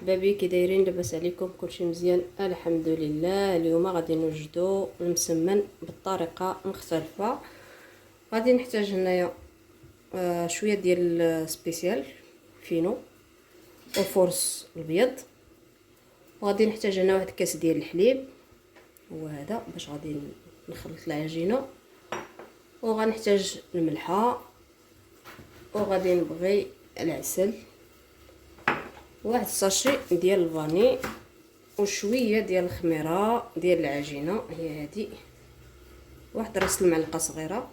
احبابي، كي دايرين؟ لاباس عليكم؟ كلشي مزيان الحمد لله. اليوم غادي نوجدوا المسمن بطريقه مختلفه. غادي نحتاج هنايا شويه ديال سبيسيال فينو وفورس البيض، وغادي نحتاج هنا واحد كاس ديال الحليب، هو هذا باش غادي نخلط العجينه، وغنحتاج الملحه، وغادي نبغي العسل، واحد الساشي ديال الفاني، وشويه ديال الخميره ديال العجينه هي هذه، واحد راس المعلقه صغيره.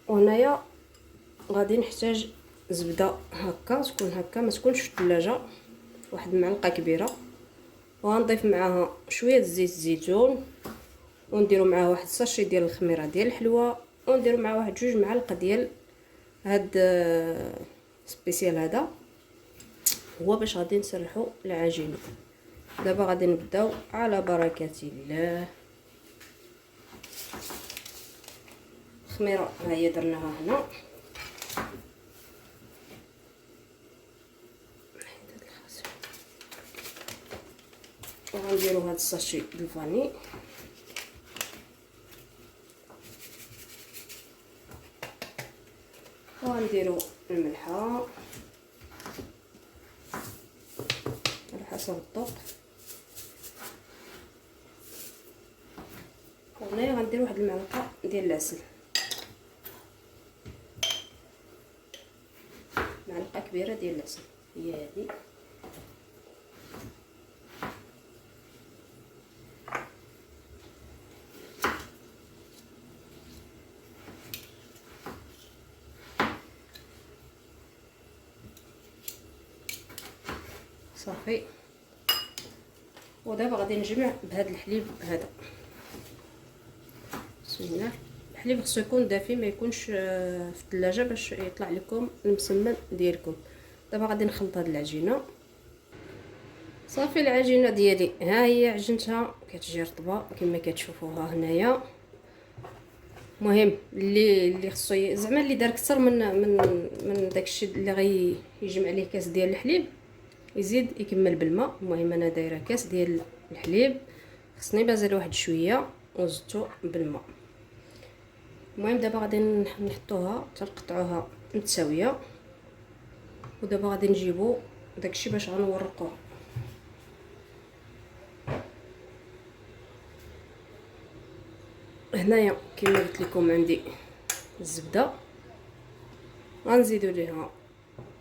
وهنايا غادي نحتاج زبده هكا، تكون هكا ما تكونش في الثلاجه، واحد المعلقه كبيره. وغنضيف معاها شويه زيت الزيتون، ونديروا معاه واحد الساشي ديال الخميره ديال الحلوه، ونديروا معاه واحد 2 معالق ديال هاد سبيسيال هذا، هو باش غادي نسرحوا العجينه. دابا غادي نبداو على بركه الله. الخميره ها هي درناها هنا، وغنديروا هاد الساشي ديال الفاني، وغنديروا الملحه على حسب الذوق. وهنايا غندير واحد المعلقه ديال العسل، معلقه كبيره ديال العسل هي هذه. صافي. ودابا غادي نجمع بهذا الحليب هذا. بسم الله. الحليب خصو يكون دافي، ما يكونش في الثلاجه باش يطلع لكم المسمن ديالكم. دابا غادي نخلط هذه العجينه. صافي، العجينه ديالي ها هي عجنتها، كتجي رطبه كما كتشوفوها هنايا. مهم اللي خصو زعما اللي دار اكثر من داكشي اللي غيجمع عليه كاس ديال الحليب يزيد يكمل بالماء. المهم انا دايره كاس ديال الحليب، خصني بازل واحد شويه وزدته بالماء. المهم دابا غادي نحطوها تنقطعوها متساويه، ودابا غادي نجيبو داكشي باش غنورقوه. هنايا كما قلت لكم عندي الزبده، غنزيدو ليها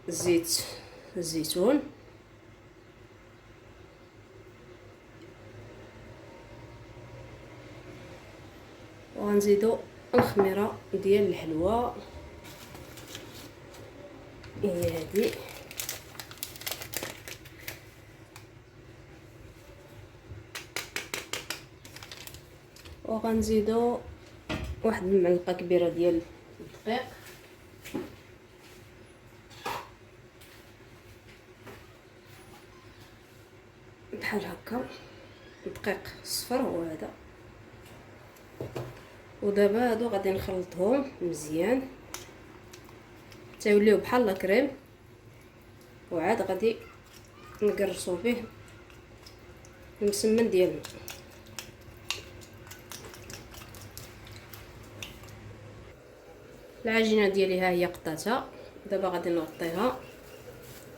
زيت الزيتون، وغنزيدو الخميره ديال الحلوه هي هذه، وغنزيدو واحد المعلقه كبيره ديال الدقيق، بحال هكا دقيق صفر هو هذا. ودابا هادو غادي نخلطهم مزيان حتى يوليو بحال الكريم، وعاد غادي نقرصوا به المسمن ديالنا. العجينه ديالي ها هي قطعتها، دابا غادي نغطيها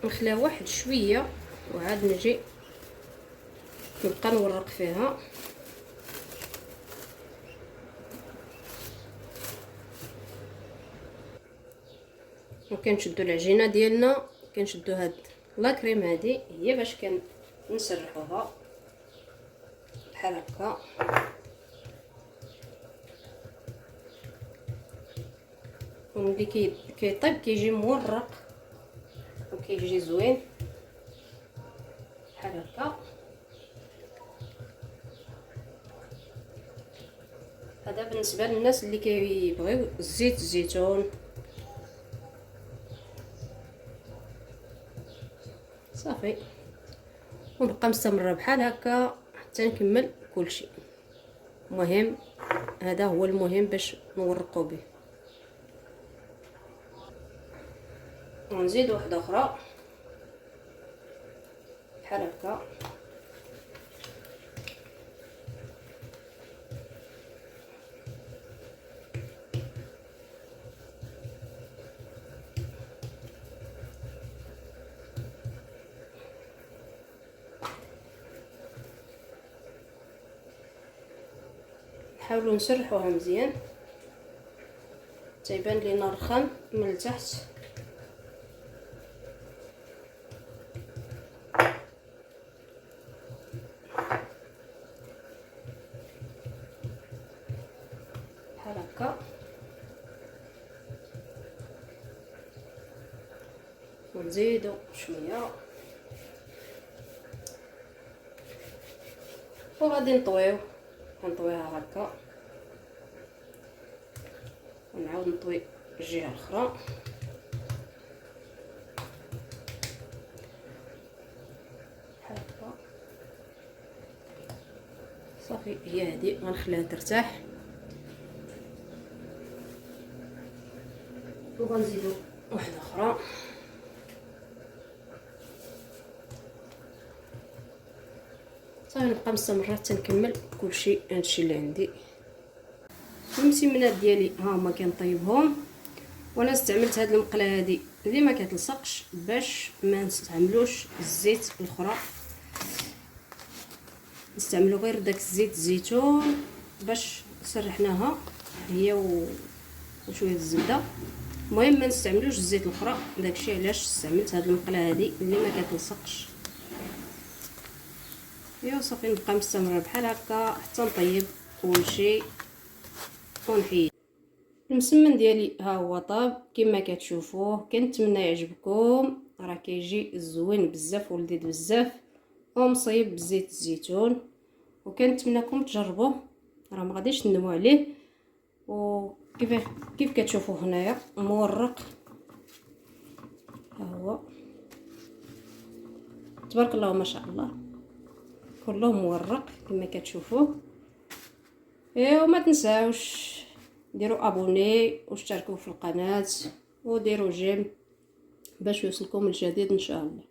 نخليها واحد شويه، وعاد نجي نبقى نورق فيها. وكنشدوا العجينه ديالنا، كنشدوا هاد لا كريم هذه هي باش نسرحوها بحال هكا. وملي كيطيب كيجي مورق وكيجي زوين بحال هكا. هذا بالنسبه للناس اللي كيبغيو زيت الزيتون. صافي، ونبقى مستمره بحال هكا حتى نكمل كلشي. المهم هذا هو المهم باش نورقوا به. ونزيد واحده اخرى بحال هكا. نحاولوا نسرحوها مزيان تيبان لينا الرخام من التحت. بحال هكا. ونزيدو شويه وغادي نطويها هكا، ونعاود نطوي الجهه الاخرى. بحال هكا صافي. هي هادي غنخليها ترتاح، وغنزيدو واحده اخرى. صافي نبقى مستمره حتى نكمل كلشي. هادشي اللي عندي. المسمنات ديالي ها هما كنطيبهم، وانا استعملت هاد المقله هادي اللي ما كتلصقش باش ما نستعملوش الزيت الاخرى. نستعملوا غير داك الزيت الزيتون باش سرحناها هي وشويه الزبده. المهم ما نستعملوش الزيت الاخرى، داكشي علاش استعملت هاد المقله هادي اللي ما كتلصقش. ايوا صافي نبقى مستمره بحال هكا حتى نطيب كلشي ونحيد. المسمن ديالي ها هو طاب كما كتشوفوه. كنتمنى يعجبكم، راه كيجي زوين بزاف ولذيذ بزاف ومصيب بزيت الزيتون، وكنتمنىكم تجربوه. راه ما غاديش ننمو عليه، كيف كتشوفوا هنايا مورق. ها هو تبارك الله ما شاء الله كله مورق كما كتشوفوه. وما تنساوش ديروا ابوني واشتركوا في القناه وديروا جيم باش يوصلكم الجديد ان شاء الله.